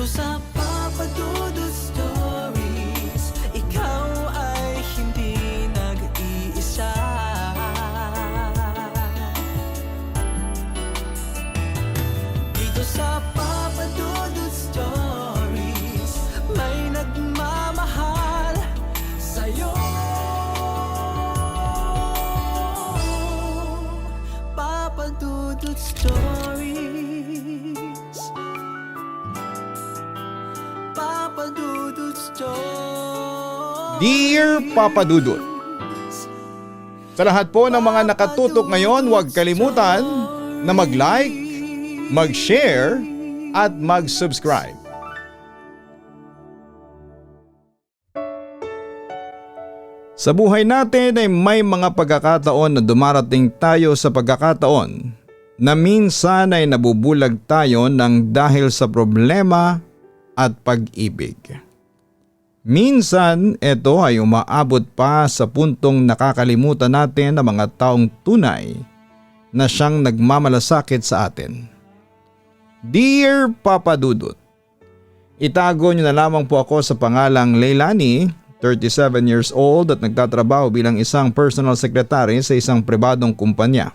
Dito sa Papa Dudut Stories, ikaw ay hindi nag-iisa. Dito sa Papa Dudut Stories, may nagmamahal sa'yo. Papa Dudut Stories, Papa Dudut Stories. Dear Papa Dudut, sa lahat po ng mga nakatutok ngayon, huwag kalimutan na mag-like, mag-share at mag-subscribe. Sa buhay natin ay may mga pagkakataon na dumarating tayo sa pagkakataon na minsan ay nabubulag tayo ng dahil sa problema at pag-ibig. Minsan ito ay umaabot pa sa puntong nakakalimutan natin ang mga taong tunay na siyang nagmamalasakit sa atin. Dear Papa Dudut, itago niyo na lamang po ako sa pangalang Leilani, 37 years old at nagtatrabaho bilang isang personal secretary sa isang pribadong kumpanya.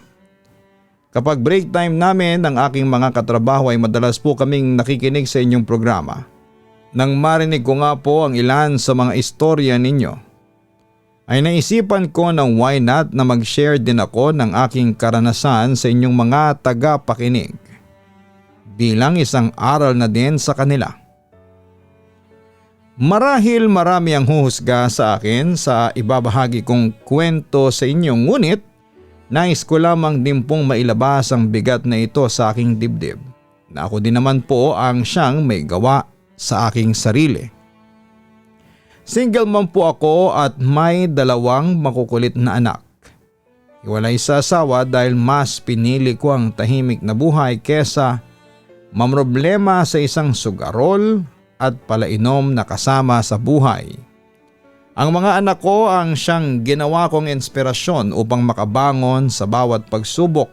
Kapag break time namin ng aking mga katrabaho ay madalas po kaming nakikinig sa inyong programa. Nang marinig ko nga po ang ilan sa mga istorya ninyo, ay naisipan ko ng why not na mag-share din ako ng aking karanasan sa inyong mga tagapakinig bilang isang aral na din sa kanila. Marahil marami ang huhusga sa akin sa ibabahagi kong kwento sa inyo, ngunit nais ko lamang din pong mailabas ang bigat na ito sa aking dibdib na ako din naman po ang siyang may gawa sa aking sarili. Single mom po ako at may 2 makukulit na anak. Hiwalay sa asawa dahil mas pinili ko ang tahimik na buhay kesa mamroblema sa isang sugarol at palainom na kasama sa buhay. Ang mga anak ko ang siyang ginawa kong inspirasyon upang makabangon sa bawat pagsubok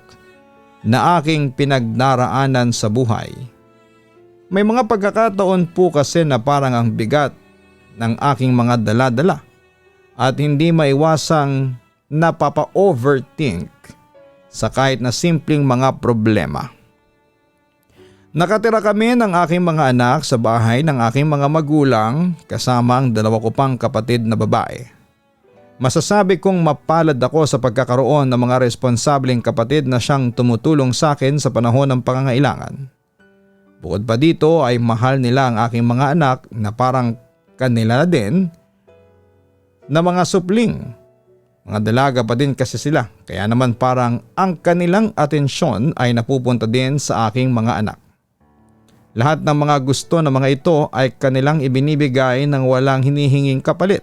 na aking pinagdaraanan sa buhay. May mga pagkakataon po kasi na parang ang bigat ng aking mga dala-dala at hindi maiwasang napapa-overthink sa kahit na simpleng mga problema. Nakatira kami ng aking mga anak sa bahay ng aking mga magulang kasama ang 2 ko pang kapatid na babae. Masasabi kong mapalad ako sa pagkakaroon ng mga responsableng kapatid na siyang tumutulong sa akin sa panahon ng pangangailangan. Bukod pa dito ay mahal nila ang aking mga anak na parang kanila na din na mga supling. Mga dalaga pa din kasi sila, kaya naman parang ang kanilang atensyon ay napupunta din sa aking mga anak. Lahat ng mga gusto ng mga ito ay kanilang ibinibigay ng walang hinihinging kapalit.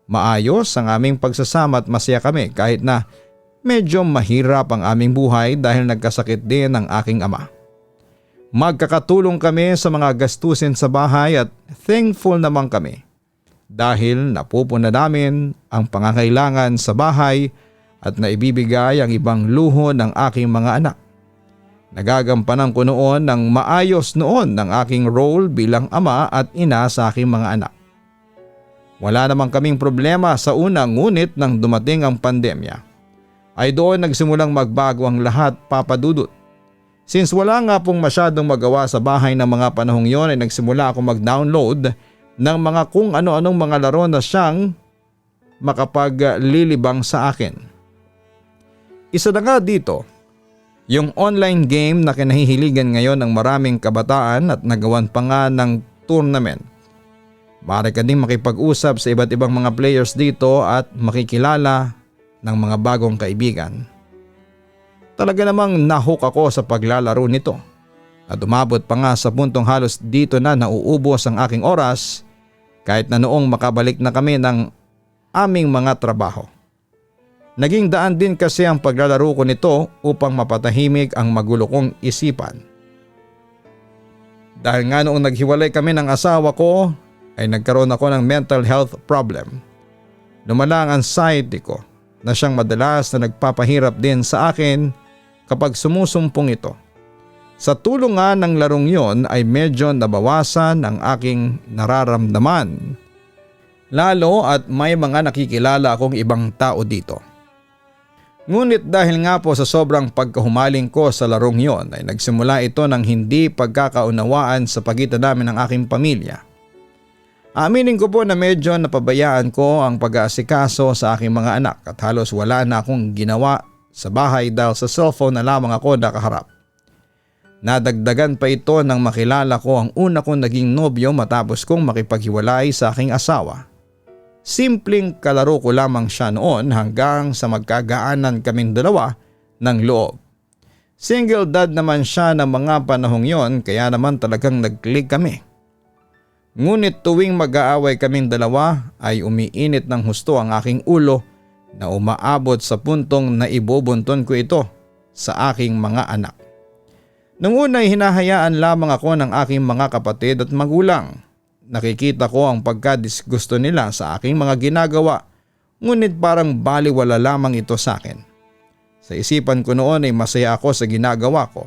Maayos ang aming pagsasama at masaya kami kahit na medyo mahirap ang aming buhay dahil nagkasakit din ang aking ama. Magkakatulong kami sa mga gastusin sa bahay at thankful naman kami dahil napupuna namin ang pangangailangan sa bahay at naibibigay ang ibang luho ng aking mga anak. Nagagampanan ko noon ng maayos noon ng aking role bilang ama at ina sa aking mga anak. Wala namang kaming problema sa una, ngunit nang dumating ang pandemya ay doon nagsimulang magbago ang lahat, Papa Dudut. Since wala nga pong masyadong magawa sa bahay ng mga panahong yon ay nagsimula ako mag-download ng mga kung ano-anong mga laro na siyang makapaglilibang sa akin. Isa na nga dito, yung online game na kinahihiligan ngayon ng maraming kabataan at nagawan pa nga ng tournament. Maaari ka ding makipag-usap sa iba't ibang mga players dito at makikilala ng mga bagong kaibigan. Talaga namang nahook ako sa paglalaro nito at umabot pa nga sa puntong halos dito na nauubos ang aking oras kahit na noong makabalik na kami ng aming mga trabaho. Naging daan din kasi ang paglalaro ko nito upang mapatahimik ang magulo kong isipan. Dahil nga noong naghiwalay kami ng asawa ko ay nagkaroon ako ng mental health problem. Lumala ang anxiety ko na siyang madalas na nagpapahirap din sa akin kapag sumusumpong ito. Sa tulong nga ng larong yon ay medyo nabawasan ang aking nararamdaman. Lalo at may mga nakikilala akong ibang tao dito. Ngunit dahil nga po sa sobrang pagkahumaling ko sa larong yon ay nagsimula ito ng hindi pagkakaunawaan sa pagitan namin ng aking pamilya. Aminin ko po na medyo napabayaan ko ang pag-aasikaso sa aking mga anak at halos wala na akong ginawa sa bahay dahil sa cellphone na lamang ako nakaharap. Nadagdagan pa ito nang makilala ko ang una kong naging nobyo matapos kong makipaghiwalay sa aking asawa. Simpleng kalaro ko lamang siya noon hanggang sa magkagaanan kaming dalawa ng loob. Single dad naman siya ng mga panahong yon kaya naman talagang nag-click kami. Ngunit tuwing mag-aaway kaming dalawa ay umiinit ng husto ang aking ulo na umaabot sa puntong na ibubunton ko ito sa aking mga anak. Nung una ay hinahayaan lamang ako ng aking mga kapatid at magulang. Nakikita ko ang pagkadisgusto nila sa aking mga ginagawa, ngunit parang baliwala lamang ito sa akin. Sa isipan ko noon ay masaya ako sa ginagawa ko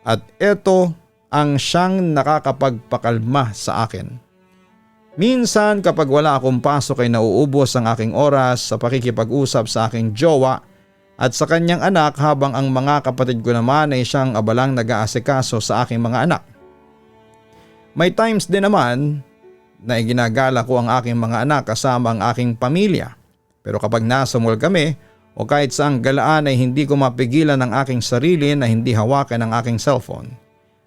at ito ang siyang nakakapagpakalma sa akin. Minsan kapag wala akong pasok ay nauubos ang aking oras sa pakikipag-usap sa aking jowa at sa kanyang anak habang ang mga kapatid ko naman ay siyang abalang nag-aasikaso sa aking mga anak. May times din naman na iginagala ko ang aking mga anak kasama ang aking pamilya. Pero kapag nasa mall kami o kahit saang galaan ay hindi ko mapigilan ang aking sarili na hindi hawakan ang aking cellphone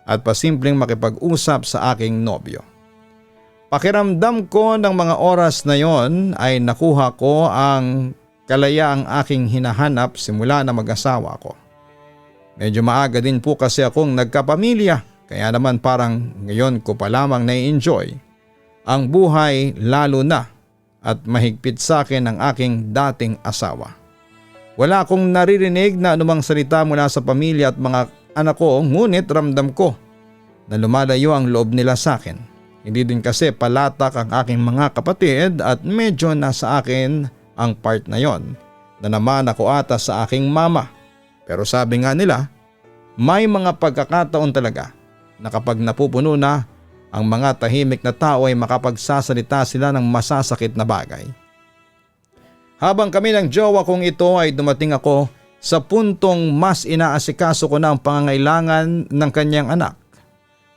at pasimpleng makipag-usap sa aking nobyo. Pakiramdam ko ng mga oras na yon ay nakuha ko ang kalayaang aking hinahanap simula na mag-asawa ko. Medyo maaga din po kasi akong nagkapamilya kaya naman parang ngayon ko pa lamang na-enjoy ang buhay lalo na at mahigpit sa akin ang aking dating asawa. Wala akong naririnig na anumang salita mula sa pamilya at mga anak ko ngunit ramdam ko na lumalayo ang loob nila sa akin. Hindi din kasi palatak ang aking mga kapatid at medyo nasa akin ang part na yon na naman ako ata sa aking mama. Pero sabi nga nila, may mga pagkakataon talaga na kapag napupuno na ang mga tahimik na tao ay makapagsasalita sila ng masasakit na bagay. Habang kami ng jowa kong ito ay dumating ako sa puntong mas inaasikaso ko na ang pangangailangan ng kanyang anak.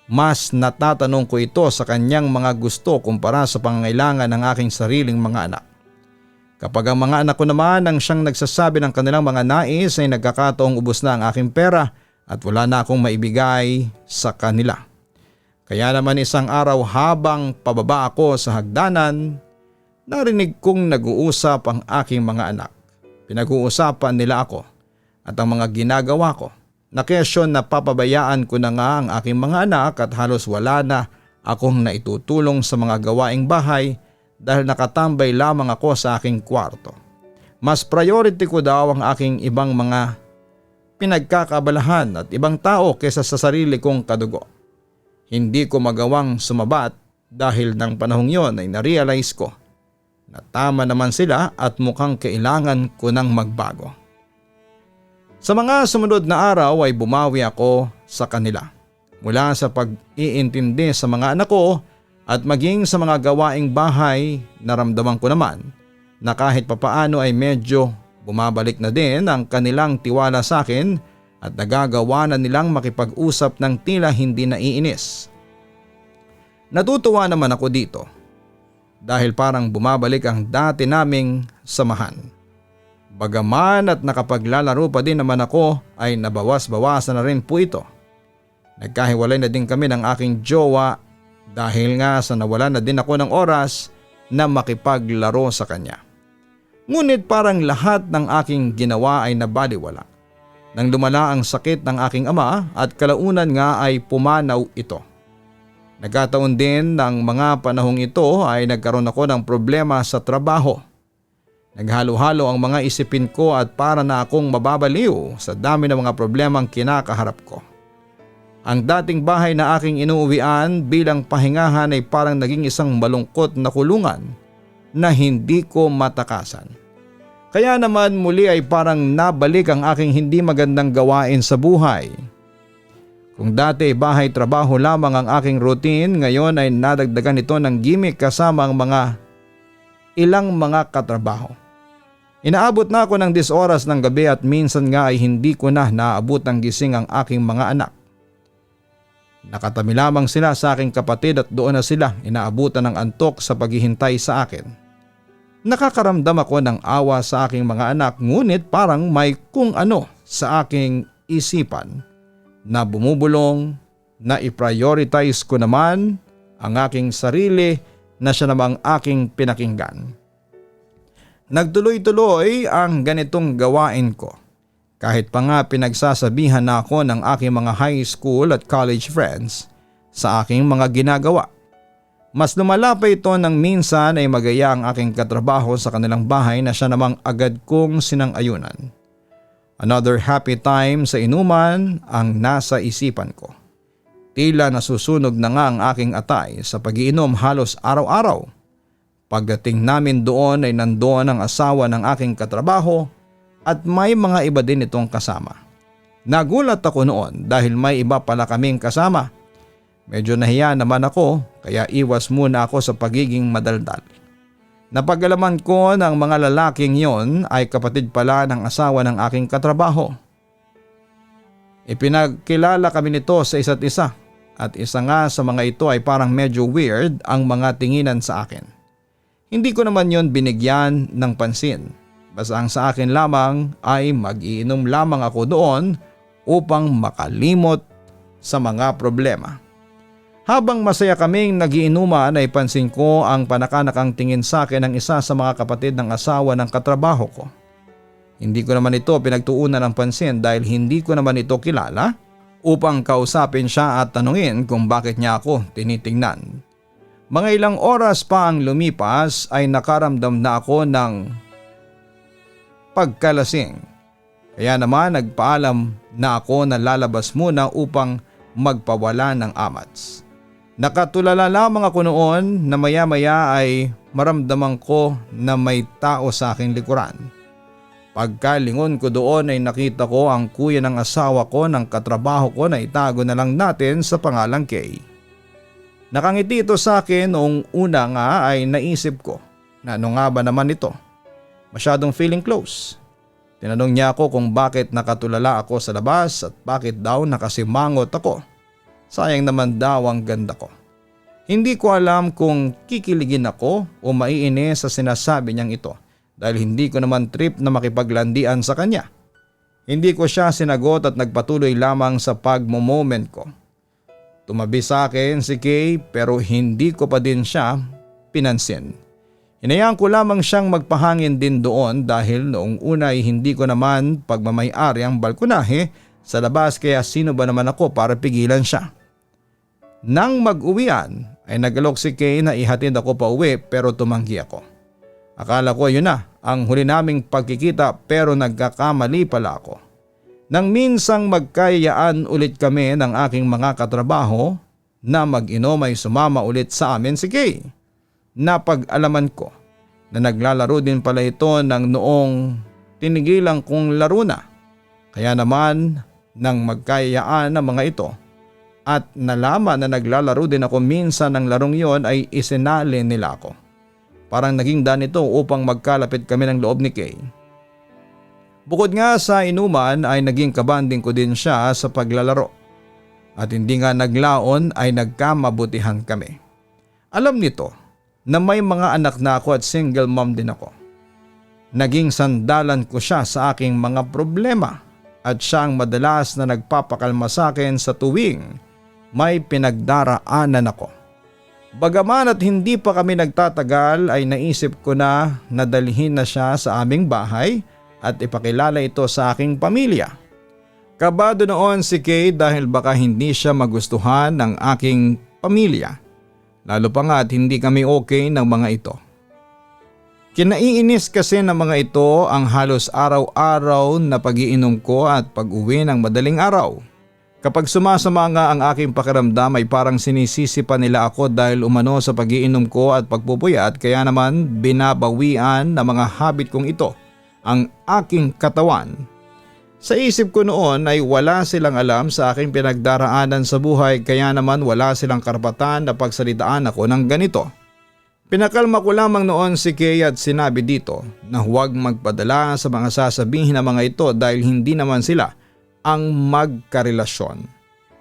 Mas natatanong ko ito sa kanyang mga gusto kumpara sa pangangailangan ng aking sariling mga anak. Kapag ang mga anak ko naman ang siyang nagsasabi ng kanilang mga nais ay nagkakataong ubos na ang aking pera at wala na akong maibigay sa kanila. Kaya naman isang araw habang pababa ako sa hagdanan, narinig kong nag-uusap ang aking mga anak. Pinag-uusapan nila ako at ang mga ginagawa ko. Na kesyon na papabayaan ko na nga ang aking mga anak at halos wala na akong naitutulong sa mga gawaing bahay dahil nakatambay lamang ako sa aking kwarto. Mas priority ko daw ang aking ibang mga pinagkakabalahan at ibang tao kaysa sa sarili kong kadugo. Hindi ko magawang sumabat dahil ng panahong yon ay narealize ko na tama naman sila at mukhang kailangan ko nang magbago. Sa mga sumunod na araw ay bumawi ako sa kanila mula sa pag-iintindi sa mga anak ko at maging sa mga gawaing bahay. Naramdaman ko naman na kahit papaano ay medyo bumabalik na din ang kanilang tiwala sa akin at nagagawa na nilang makipag-usap ng tila hindi naiinis. Natutuwa naman ako dito dahil parang bumabalik ang dati naming samahan. Bagaman at nakapaglalaro pa din naman ako ay nabawas-bawasan na rin po ito. Nagkahiwalay na din kami ng aking jowa dahil nga sa nawalan na din ako ng oras na makipaglaro sa kanya. Ngunit parang lahat ng aking ginawa ay nabaliwala. Nang lumala ang sakit ng aking ama at kalaunan nga ay pumanaw ito. Nagkataon din ng mga panahong ito ay nagkaroon ako ng problema sa trabaho. Naghalo-halo ang mga isipin ko at para na akong mababaliw sa dami ng mga problemang kinakaharap ko. Ang dating bahay na aking inuuwian bilang pahingahan ay parang naging isang malungkot na kulungan na hindi ko matakasan. Kaya naman muli ay parang nabalik ang aking hindi magandang gawain sa buhay. Kung dati bahay trabaho lamang ang aking routine, ngayon ay nadagdagan ito ng gimmick kasama ang ilang mga katrabaho. Inaabot na ako ng 10 oras ng gabi at minsan nga ay hindi ko na naaabot ang gising ang aking mga anak. Nakatabi lamang sila sa aking kapatid at doon na sila inaabutan ng antok sa paghihintay sa akin. Nakakaramdam ako ng awa sa aking mga anak, ngunit parang may kung ano sa aking isipan na bumubulong na i-prioritize ko naman ang aking sarili na siya namang aking pinakinggan. Nagtuloy-tuloy ang ganitong gawain ko. Kahit pa nga pinagsasabihan na ako ng aking mga high school at college friends sa aking mga ginagawa. Mas lumala pa ito nang minsan ay magaya ang aking katrabaho sa kanilang bahay na siya namang agad kong sinang-ayunan. Another happy time sa inuman ang nasa isipan ko. Tila nasusunog na nga ang aking atay sa pag-iinom halos araw-araw. Pagdating namin doon ay nandoon ang asawa ng aking katrabaho at may mga iba din itong kasama. Nagulat ako noon dahil may iba pala kaming kasama. Medyo nahiya naman ako kaya iwas muna ako sa pagiging madaldal. Napagalaman ko ng mga lalaking yon ay kapatid pala ng asawa ng aking katrabaho. Ipinagkilala kami nito sa isa't isa at isa nga sa mga ito ay parang medyo weird ang mga tinginan sa akin. Hindi ko naman yon binigyan ng pansin. Basta ang sa akin lamang ay mag-iinom lamang ako doon upang makalimot sa mga problema. Habang masaya kaming nagiinuman ay pansin ko ang panakanakang tingin sa akin ng isa sa mga kapatid ng asawa ng katrabaho ko. Hindi ko naman ito pinagtuunan ng pansin dahil hindi ko naman ito kilala upang kausapin siya at tanungin kung bakit niya ako tinitingnan. Mga ilang oras pa ang lumipas ay nakaramdam na ako ng pagkalasing. Kaya naman nagpaalam na ako na lalabas muna upang magpawala ng amats. Nakatulala lamang ako noon na maya-maya ay maramdaman ko na may tao sa aking likuran. Pagkalingon ko doon ay nakita ko ang kuya ng asawa ko ng katrabaho ko na itago na lang natin sa pangalang Kay. Nakangiti ito sa akin noong una nga ay naisip ko na ano nga ba naman ito. Masyadong feeling close. Tinanong niya ako kung bakit nakatulala ako sa labas at bakit daw nakasimangot ako. Sayang naman daw ang ganda ko. Hindi ko alam kung kikiligin ako o maiinis sa sinasabi niyang ito dahil hindi ko naman trip na makipaglandian sa kanya. Hindi ko siya sinagot at nagpatuloy lamang sa pagmo-moment ko. Tumabi sa akin si Kay pero hindi ko pa din siya pinansin. Hinayaan ko lamang siyang magpahangin din doon dahil noong una ay hindi ko naman pagmamay-ari ang balkonahe sa labas kaya sino ba naman ako para pigilan siya. Nang mag-uwian ay nagalok si Kay na ihatid ako pa uwi pero tumanggi ako. Akala ko yun na ang huli naming pagkikita pero nagkakamali pala ako. Nang minsang magkayaan ulit kami ng aking mga katrabaho na mag-inom ay sumama ulit sa amin si Kay. Napag-alaman ko na naglalaro din pala ito ng noong tinigilan kong laro na. Kaya naman nang magkayaan ng mga ito at nalaman na naglalaro din ako minsan ng larong yon ay isinali nila ako. Parang naging daan ito upang magkalapit kami ng loob ni Kay. Bukod nga sa inuman ay naging kabanding ko din siya sa paglalaro. At hindi nga naglaon ay nagkamabutihan kami. Alam nito na may mga anak na ako at single mom din ako. Naging sandalan ko siya sa aking mga problema at siya ang madalas na nagpapakalma sa akin sa tuwing may pinagdaraanan ako. Bagaman at hindi pa kami nagtatagal ay naisip ko na nadalhin na siya sa aming bahay at ipakilala ito sa aking pamilya. Kabado noon si Kay dahil baka hindi siya magustuhan ng aking pamilya. Lalo pa nga at hindi kami okay ng mga ito. Kinaiinis kasi ng mga ito ang halos araw-araw na pag-iinom ko at pag-uwi ng madaling araw. Kapag sumasama nga ang aking pakiramdam ay parang sinisisi pa nila ako dahil umano sa pag-iinom ko at pagpupuyat kaya naman binabawian ng mga habit kong ito ang aking katawan. Sa isip ko noon ay wala silang alam sa aking pinagdaraanan sa buhay kaya naman wala silang karapatan na pagsalitaan ako ng ganito. Pinakalma ko lamang noon si Kay at sinabi dito na huwag magpadala sa mga sasabihin ng mga ito dahil hindi naman sila ang magkarelasyon.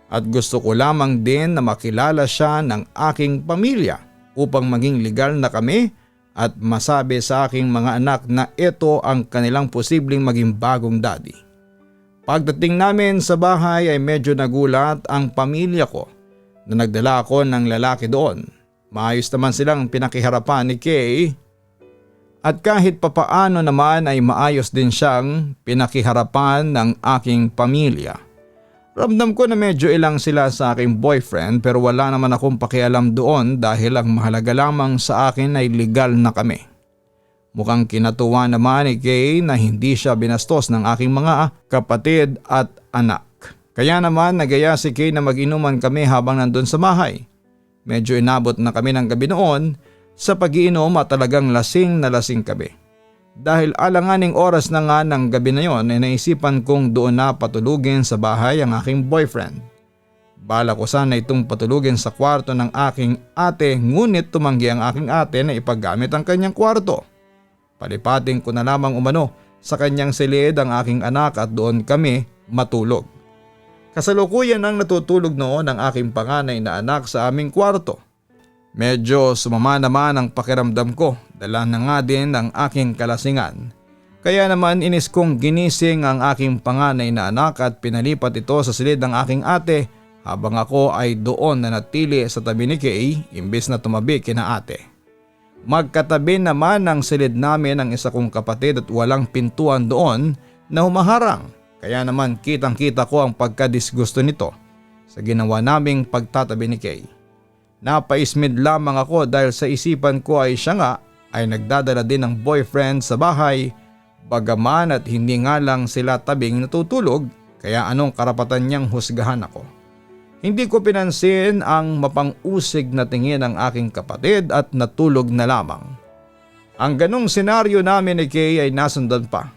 At gusto ko lamang din na makilala siya ng aking pamilya upang maging legal na kami at masabi sa aking mga anak na ito ang kanilang posibleng maging bagong daddy. Pagdating namin sa bahay ay medyo nagulat ang pamilya ko na nagdala ako ng lalaki doon. Maayos naman silang pinakiharapan ni Kay at kahit papaano naman ay maayos din siyang pinakiharapan ng aking pamilya. Ramdam ko na medyo ilang sila sa aking boyfriend pero wala naman akong pakialam doon dahil ang mahalaga lamang sa akin ay legal na kami. Mukhang kinatuwa naman ni Kay na hindi siya binastos ng aking mga kapatid at anak. Kaya naman nagaya si Kay na mag-inuman kami habang nandun sa bahay. Medyo inabot na kami ng gabi noon sa pag-iinom at talagang lasing na lasing kami. Dahil alanganing oras na nga ng gabi na yon ay naisipan kong doon na patulugin sa bahay ang aking boyfriend. Bala ko sana itong patulugin sa kwarto ng aking ate ngunit tumanggi ang aking ate na ipaggamit ang kanyang kwarto. Palipating ko na lamang umano sa kanyang silid ang aking anak at doon kami matulog. Kasalukuyan ang natutulog noon ang aking panganay na anak sa aming kwarto. Medyo sumama naman ang pakiramdam ko, dala na nga din ang aking kalasingan. Kaya naman inis kong ginising ang aking panganay na anak at pinalipat ito sa silid ng aking ate habang ako ay doon na natili sa tabi ni Kay imbes na tumabi kina ate. Magkatabi naman ang silid namin ang isa kong kapatid at walang pintuan doon na humaharang. Kaya naman kitang kita ko ang pagkadisgusto nito sa ginawa naming pagtatabi ni Kay. Napaismid lamang ako dahil sa isipan ko ay siya nga ay nagdadala din ng boyfriend sa bahay bagaman at hindi nga lang sila tabing natutulog kaya anong karapatan niyang husgahan ako. Hindi ko pinansin ang mapang-usig na tingin ng aking kapatid at natulog na lamang. Ang ganong senaryo namin ni Kay ay nasundan pa.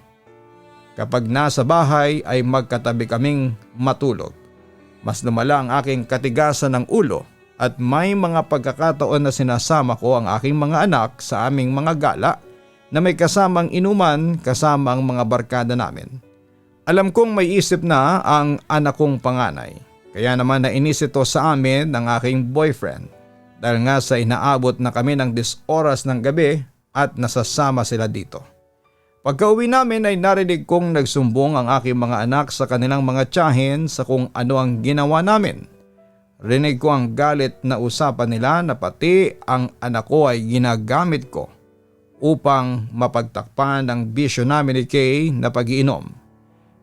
Kapag nasa bahay ay magkatabi kaming matulog. Mas lumala ang aking katigasan ng ulo at may mga pagkakataon na sinasama ko ang aking mga anak sa aming mga gala na may kasamang inuman kasama ang mga barkada namin. Alam kong may isip na ang anak kong panganay. Kaya naman nainis ito sa amin ng aking boyfriend dahil nga sa inaabot na kami ng 10 oras ng gabi at nasasama sila dito. Pagka-uwi namin ay narinig kong nagsumbong ang aking mga anak sa kanilang mga tiyahin sa kung ano ang ginawa namin. Rinig ko ang galit na usapan nila na pati ang anak ko ay ginagamit ko upang mapagtakpan ang bisyo namin ni Kay na pag-iinom.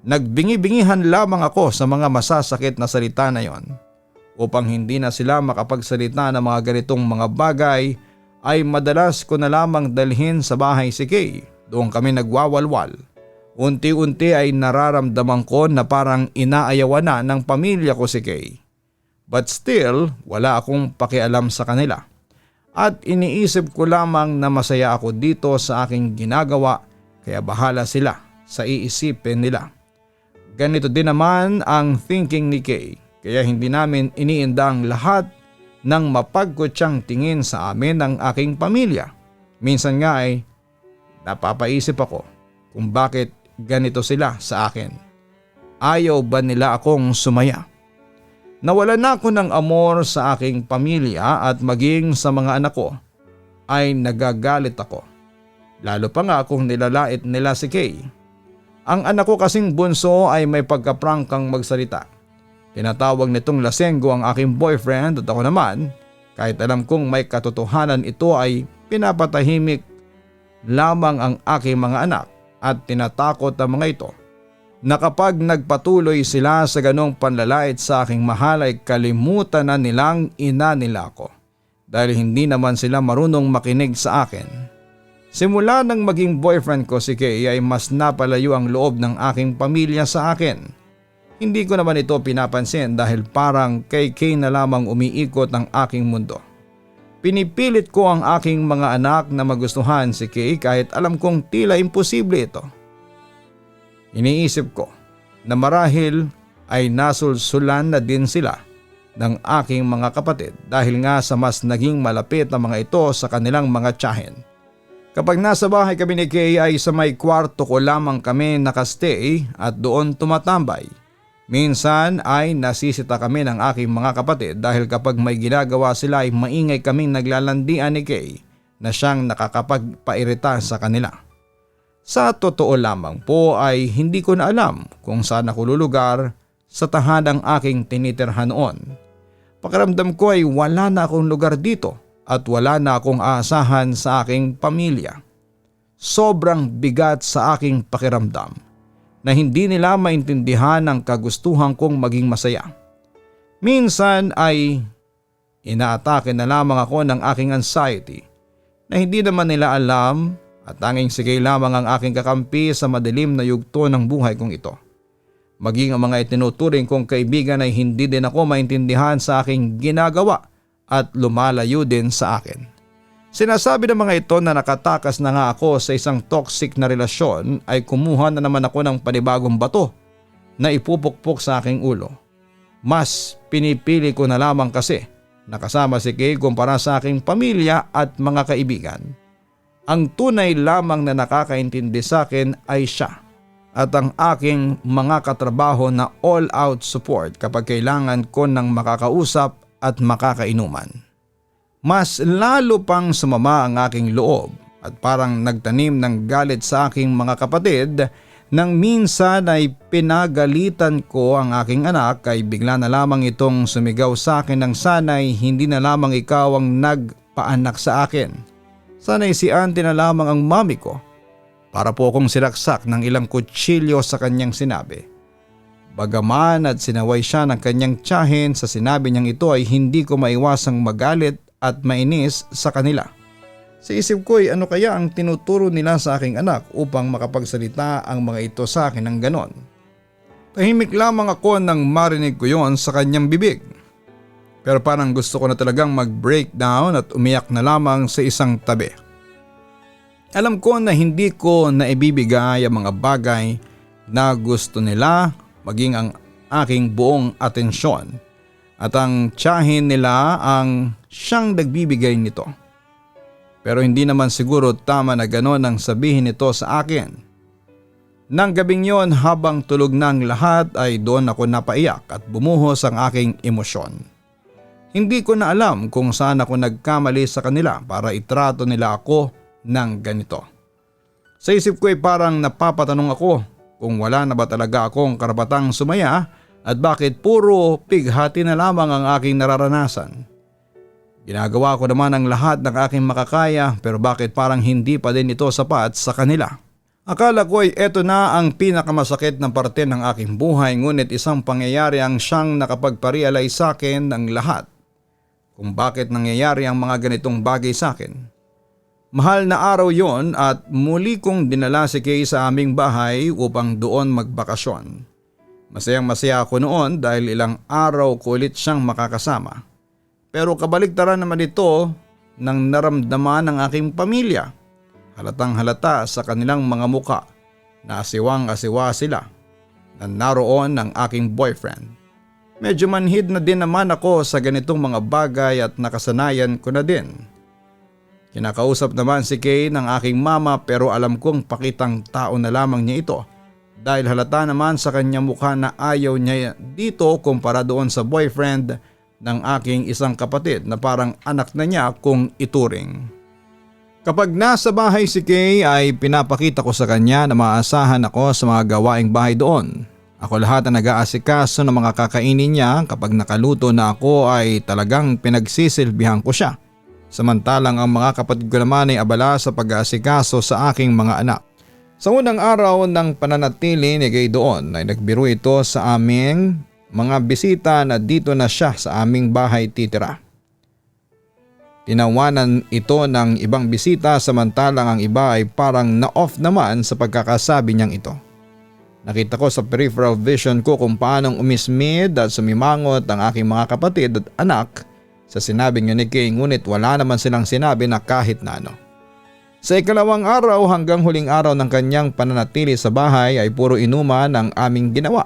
Nagbingi-bingihan lamang ako sa mga masasakit na salita na yon. Upang hindi na sila makapagsalita ng mga ganitong mga bagay ay madalas ko na lamang dalhin sa bahay si Kay. Doon kami nagwawalwal. Unti-unti ay nararamdaman ko na parang inaayawan na ng pamilya ko si Kay. But still, wala akong pakialam sa kanila. At iniisip ko lamang na masaya ako dito sa aking ginagawa kaya bahala sila sa iisipin nila. Ganito din naman ang thinking ni Kay kaya hindi namin iniinda ang lahat ng mapagkutsang tingin sa amin ng aking pamilya. Minsan nga ay napapaisip ako kung bakit ganito sila sa akin. Ayaw ba nila akong sumaya? Nawala na ako ng amor sa aking pamilya at maging sa mga anak ko ay nagagalit ako. Lalo pa nga kung nilalait nila si Kay. Ang anak ko kasing bunso ay may pagkaprangkang magsalita. Tinatawag nitong lasenggo ang aking boyfriend at ako naman, kahit alam kong may katotohanan ito ay pinapatahimik lamang ang aking mga anak at tinatakot ang mga ito na kapag nagpatuloy sila sa ganong panlalait sa aking mahal ay kalimutan na nilang ina nila ako dahil hindi naman sila marunong makinig sa akin. Simula nang maging boyfriend ko si Kay ay mas napalayo ang loob ng aking pamilya sa akin. Hindi ko naman ito pinapansin dahil parang kay Kay na lamang umiikot ang aking mundo. Pinipilit ko ang aking mga anak na magustuhan si Kay kahit alam kong tila imposible ito. Iniisip ko, na marahil ay nasulsulan na din sila ng aking mga kapatid dahil nga sa mas naging malapit na mga ito sa kanilang mga tiyahin. Kapag nasa bahay kami ni Kay ay sa may kwarto ko lamang kami nakastay at doon tumatambay. Minsan ay nasisita kami ng aking mga kapatid dahil kapag may ginagawa sila ay maingay kaming naglalandian ni Kay na siyang nakakapagpairita sa kanila. Sa totoo lamang po ay hindi ko na alam kung saan ako lulugar sa tahanang aking tinitirhan noon. Pakiramdam ko ay wala na akong lugar dito at wala na akong aasahan sa aking pamilya. Sobrang bigat sa aking pakiramdam na hindi nila maintindihan ang kagustuhan kong maging masaya. Minsan ay inaatake na lamang ako ng aking anxiety na hindi naman nila alam at tanging sige lamang ang aking kakampi sa madilim na yugto ng buhay kong ito. Maging ang mga itinuturing kong kaibigan ay hindi din ako maintindihan sa aking ginagawa at lumalayo din sa akin. Sinasabi ng mga ito na nakatakas na nga ako sa isang toxic na relasyon ay kumuha na naman ako ng panibagong bato na ipupukpok sa aking ulo. Mas pinipili ko na lamang kasi nakasama si Kay kumpara sa aking pamilya at mga kaibigan. Ang tunay lamang na nakakaintindi sa akin ay siya at ang aking mga katrabaho na all-out support kapag kailangan ko ng makakausap at makakainuman. Mas lalo pang sumama ang aking loob at parang nagtanim ng galit sa aking mga kapatid nang minsan ay pinagalitan ko ang aking anak ay bigla na lamang itong sumigaw sa akin ng sana'y hindi na lamang ikaw ang nagpaanak sa akin. Sana'y si auntie na lamang ang mami ko. Para po akong silaksak ng ilang kutsilyo sa kanyang sinabi. Bagaman at sinaway siya ng kanyang tiyahin sa sinabi niyang ito ay hindi ko maiwasang magalit at mainis sa kanila. Sa isip ko ay ano kaya ang tinuturo nila sa aking anak upang makapagsalita ang mga ito sa akin ng ganon. Tahimik lamang ako nang marinig ko yon sa kanyang bibig. Pero parang gusto ko na talagang mag-breakdown at umiyak na lamang sa isang tabi. Alam ko na hindi ko naibibigay ang mga bagay na gusto nila maging ang aking buong atensyon at ang tiyahin nila ang siyang nagbibigay nito. Pero hindi naman siguro tama na gano'n ang sabihin nito sa akin. Nang gabing yon habang tulog ng lahat ay doon ako napaiyak at bumuhos ang aking emosyon. Hindi ko na alam kung saan ako nagkamali sa kanila para itrato nila ako ng ganito. Sa isip ko ay parang napapatanong ako kung wala na ba talaga akong karapatang sumaya at bakit puro pighati na lamang ang aking nararanasan. Ginagawa ko naman ang lahat ng aking makakaya pero bakit parang hindi pa din ito sapat sa kanila. Akala ko ay eto na ang pinakamasakit na parte ng aking buhay ngunit isang pangyayari ang siyang nakapagparealize sa akin ng lahat kung bakit nangyayari ang mga ganitong bagay sa akin. Mahal na araw yon at muli kong dinala si Kay sa aming bahay upang doon magbakasyon. Masayang masaya ako noon dahil ilang araw ko ulit siyang makakasama. Pero kabaligtaran naman ito nang naramdaman ng aking pamilya. Halatang halata sa kanilang mga muka na asiwang-asiwa sila na naroon ng aking boyfriend. Medyo manhid na din naman ako sa ganitong mga bagay at nakasanayan ko na din. Kinakausap naman si Kay ng aking mama pero alam kong pakitang tao na lamang niya ito dahil halata naman sa kanyang mukha na ayaw niya dito kumpara doon sa boyfriend ng aking isang kapatid na parang anak na niya kung ituring. Kapag nasa bahay si Kay ay pinapakita ko sa kanya na maasahan ako sa mga gawaing bahay doon. Ako lahat ang nag-aasikaso ng mga kakainin niya kapag nakaluto na ako ay talagang pinagsisilbihan ko siya. Samantalang ang mga kapatid ko naman ay abala sa pag-aasikaso sa aking mga anak. Sa unang araw ng pananatili ni Kay doon ay nagbiro ito sa aming mga bisita na dito na siya sa aming bahay titira. Tinawanan ito ng ibang bisita samantalang ang iba ay parang na-off naman sa pagkakasabi niyang ito. Nakita ko sa peripheral vision ko kung paanong umismid at sumimangot ang aking mga kapatid at anak sa sinabi niya ni Kay ngunit wala naman silang sinabi na kahit na ano. Sa ikalawang araw hanggang huling araw ng kanyang pananatili sa bahay ay puro inuman ang aming ginawa.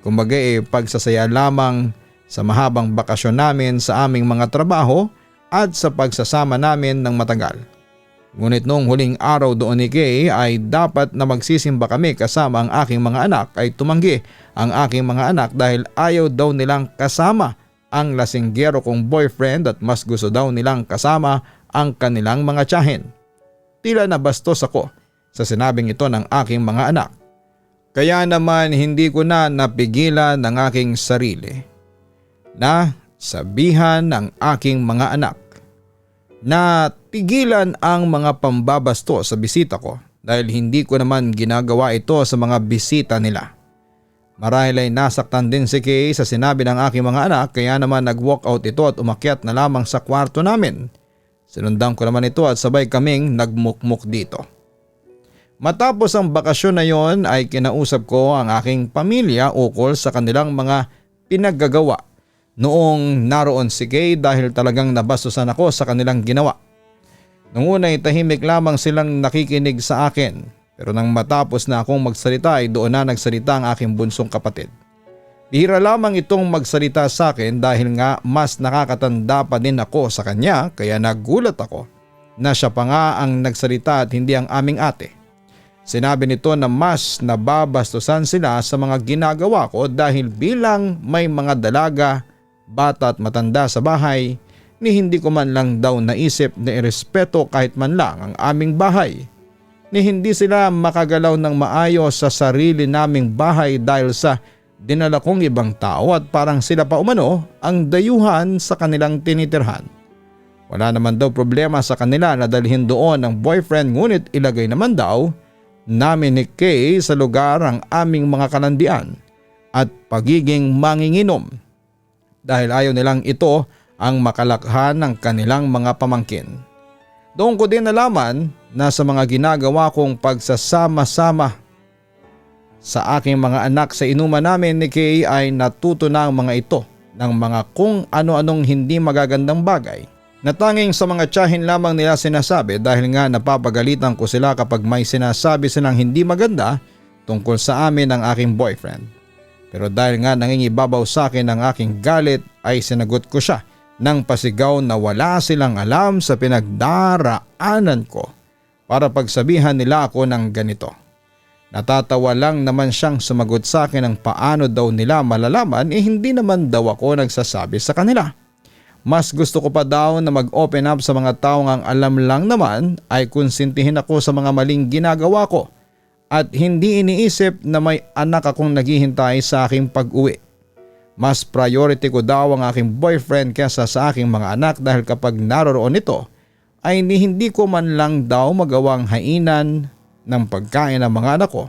Kumbaga pagsasaya lamang sa mahabang bakasyon namin sa aming mga trabaho at sa pagsasama namin ng matagal. Ngunit noong huling araw doon ni Kay ay dapat na magsisimba kami kasama ang aking mga anak ay tumanggi ang aking mga anak dahil ayaw daw nilang kasama ang lasinggero kong boyfriend at mas gusto daw nilang kasama ang kanilang mga tiyahin. Tila nabastos ako sa sinabing ito ng aking mga anak. Kaya naman hindi ko na napigilan ng aking sarili na sabihan ng aking mga anak na tigilan ang mga pambabasto sa bisita ko dahil hindi ko naman ginagawa ito sa mga bisita nila. Marahil ay nasaktan din si Kay sa sinabi ng aking mga anak kaya naman nag-walkout ito at umakyat na lamang sa kwarto namin. Sinundan ko naman ito at sabay kaming nagmukmuk dito. Matapos ang bakasyon na yon ay kinausap ko ang aking pamilya ukol sa kanilang mga pinaggagawa noong naroon si Kay dahil talagang nabastusan ako sa kanilang ginawa. Noong una ay tahimik lamang silang nakikinig sa akin pero nang matapos na akong magsalita ay doon na nagsalita ang aking bunsong kapatid. Bihira lamang itong magsalita sa akin dahil nga mas nakakatanda pa din ako sa kanya kaya nagulat ako na siya pa nga ang nagsalita at hindi ang aming ate. Sinabi nito na mas nababastusan sila sa mga ginagawa ko dahil bilang may mga dalaga, bata at matanda sa bahay ni hindi ko man lang daw naisip na irespeto kahit man lang ang aming bahay. Ni hindi sila makagalaw ng maayos sa sarili naming bahay dahil sa dinala kong ibang tao at parang sila pa umano ang dayuhan sa kanilang tinitirhan. Wala naman daw problema sa kanila na dalhin doon ang boyfriend ngunit ilagay naman daw namin ni Kay sa lugar ang aming mga kalandian at pagiging manginginom dahil ayaw nilang ito ang makalakhan ng kanilang mga pamangkin. Doon ko din nalaman na sa mga ginagawa kong pagsasama-sama sa aking mga anak sa inuman namin ni Kay ay natuto na ang mga ito ng mga kung ano-anong hindi magagandang bagay na tanging sa mga tiyahin lamang nila sinasabi dahil nga napapagalitan ko sila kapag may sinasabi silang hindi maganda tungkol sa amin ng aking boyfriend. Pero dahil nga nangingibabaw sa akin ang aking galit ay sinagot ko siya ng pasigaw na wala silang alam sa pinagdaraanan ko para pagsabihan nila ako ng ganito. Natatawa lang naman siyang sumagot sa akin ng paano daw nila malalaman hindi naman daw ako nagsasabi sa kanila. Mas gusto ko pa daw na mag-open up sa mga taong ang alam lang naman ay konsintihin ako sa mga maling ginagawa ko at hindi iniisip na may anak akong naghihintay sa aking pag-uwi. Mas priority ko daw ang aking boyfriend kaysa sa aking mga anak dahil kapag naroroon ito ay hindi ko man lang daw magawang hainan ng pagkain ng mga anak ko.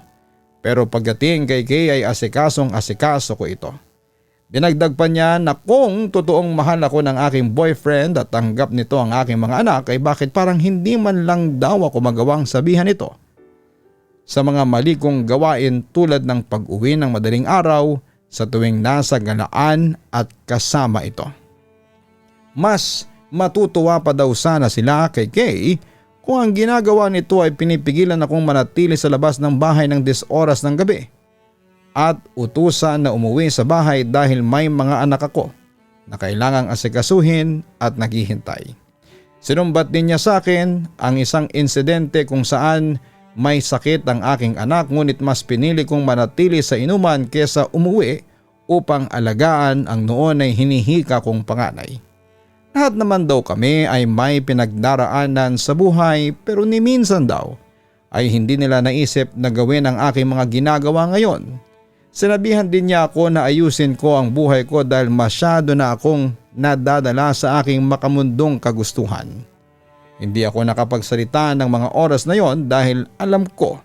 Pero pagdating kay Kay ay asikasong-asikaso ko ito. Dinagdag pa niya na kung totoong mahal ako ng aking boyfriend at tanggap nito ang aking mga anak ay bakit parang hindi man lang daw ako magawang sabihan ito sa mga mali kong gawain tulad ng pag-uwi ng madaling araw sa tuwing nasa galaan at kasama ito. Mas matutuwa pa daw sana sila kay Kay kung ang ginagawa nito ay pinipigilan akong manatili sa labas ng bahay ng 10 oras ng gabi at utusan na umuwi sa bahay dahil may mga anak ako na kailangang asikasuhin at naghihintay. Sinumbat din niya sa akin ang isang insidente kung saan may sakit ang aking anak ngunit mas pinili kong manatili sa inuman kesa umuwi upang alagaan ang noon ay hinihika kong panganay. Lahat naman daw kami ay may pinagdaraanan sa buhay pero ni minsan daw ay hindi nila naisip na gawin ang aking mga ginagawa ngayon. Sinabihan din niya ako na ayusin ko ang buhay ko dahil masyado na akong nadadala sa aking makamundong kagustuhan. Hindi ako nakapagsalita ng mga oras na yon dahil alam ko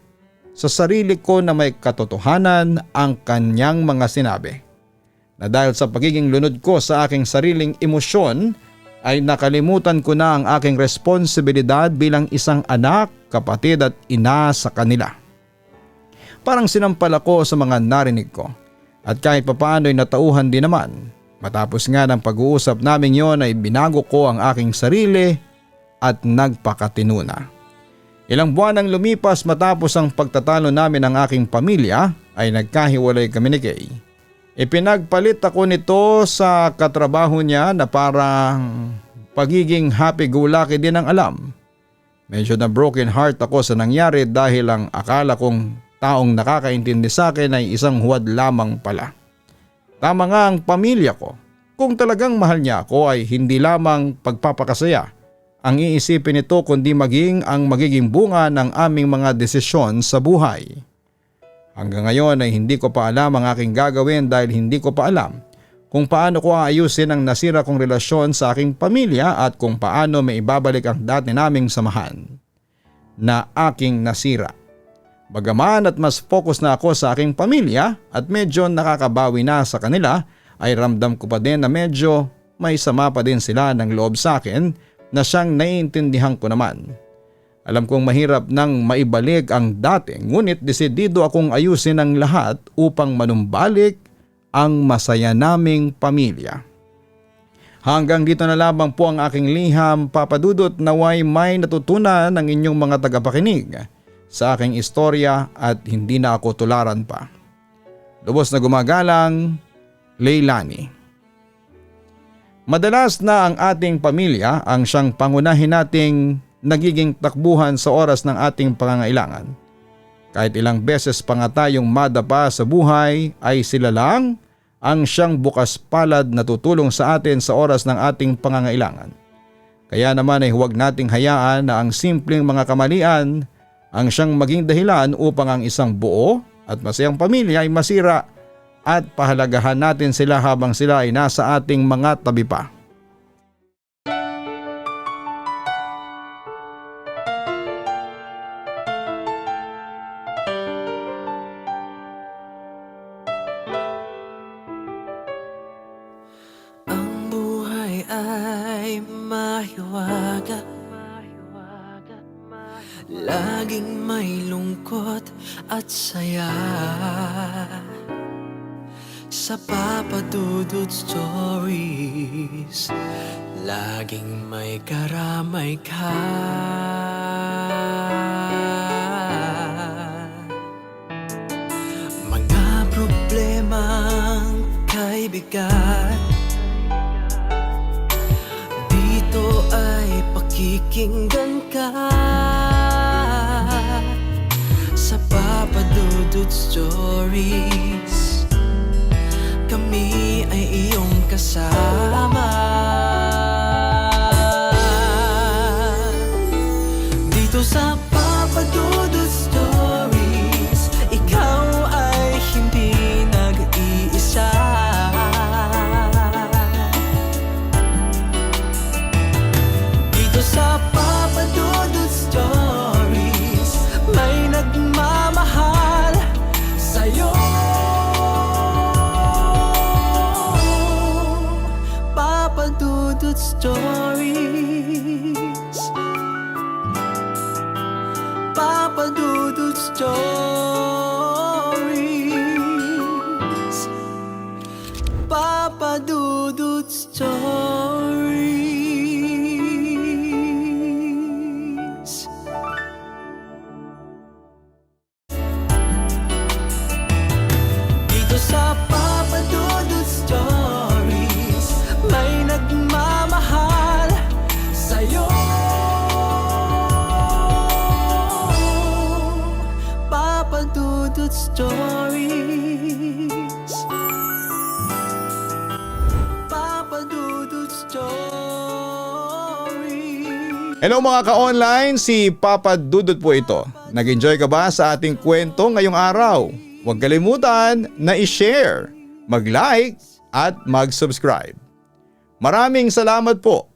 sa sarili ko na may katotohanan ang kanyang mga sinabi. Na dahil sa pagiging lunod ko sa aking sariling emosyon ay nakalimutan ko na ang aking responsibilidad bilang isang anak, kapatid at ina sa kanila. Parang sinampal ako sa mga narinig ko at kahit papaano ay natauhan din naman. Matapos nga ng pag-uusap namin yon ay binago ko ang aking sarili at nagpakatino na. Ilang buwan ang lumipas matapos ang pagtatalo namin ng aking pamilya ay nagkahiwalay kami ni Kay. Ipinagpalit ako nito sa katrabaho niya na parang pagiging happy-go-lucky din ang alam. Medyo na broken heart ako sa nangyari dahil ang akala kong taong nakakaintindi sa akin ay isang huwad lamang pala. Tama nga ang pamilya ko. Kung talagang mahal niya ako ay hindi lamang pagpapakasaya ang iisipin nito kundi maging ang magiging bunga ng aming mga desisyon sa buhay. Hanggang ngayon ay hindi ko pa alam ang aking gagawin dahil hindi ko pa alam kung paano ko aayusin ang nasira kong relasyon sa aking pamilya at kung paano may ibabalik ang dati naming samahan na aking nasira. Bagaman at mas focus na ako sa aking pamilya at medyo nakakabawi na sa kanila, ay ramdam ko pa din na medyo may sama pa din sila ng loob sa akin na siyang naiintindihan ko naman. Alam kong mahirap nang maibalik ang dati, ngunit desidido akong ayusin ang lahat upang manumbalik ang masaya naming pamilya. Hanggang dito na lamang po ang aking liham, Papa Dudut, naway may natutunan ng inyong mga tagapakinig sa aking istorya at hindi na ako tularan pa. Lubos na gumagalang, Leilani. Madalas na ang ating pamilya ang siyang pangunahin nating nagiging takbuhan sa oras ng ating pangangailangan. Kahit ilang beses pa nga tayong madapa sa buhay ay sila lang ang siyang bukas palad na tutulong sa atin sa oras ng ating pangangailangan. Kaya naman ay huwag nating hayaan na ang simpleng mga kamalian ang siyang maging dahilan upang ang isang buo at masayang pamilya ay masira at pahalagahan natin sila habang sila ay nasa ating mga tabi pa. Ang buhay ay mahiwaga, laging may lungkot at saya. Sa Papa Dudut Stories, laging may karamay ka. Mga problemang kay bigat, dito ay pakikinggan ka. Sa Papa Dudut Stories, kami ay iyong kasama. Dito sa Papa Dudut Stories, ikaw ay hindi nag-iisa. Dito sa Papa Dudut Stories, may nagmamahal sa'yo. Papa Dudut Stories, Papa Dudut Stories, Papa Dudut Stories. Dito sa Papa Dudut Stories, may nagmamahal sa'yo. Papa Dudut Stories, Papa Dudut Stories. Hello mga ka-online, si Papa Dudut po ito. Nag-enjoy ka ba sa ating kwento ngayong araw? Huwag kalimutan na i-share, mag-like at mag-subscribe. Maraming salamat po.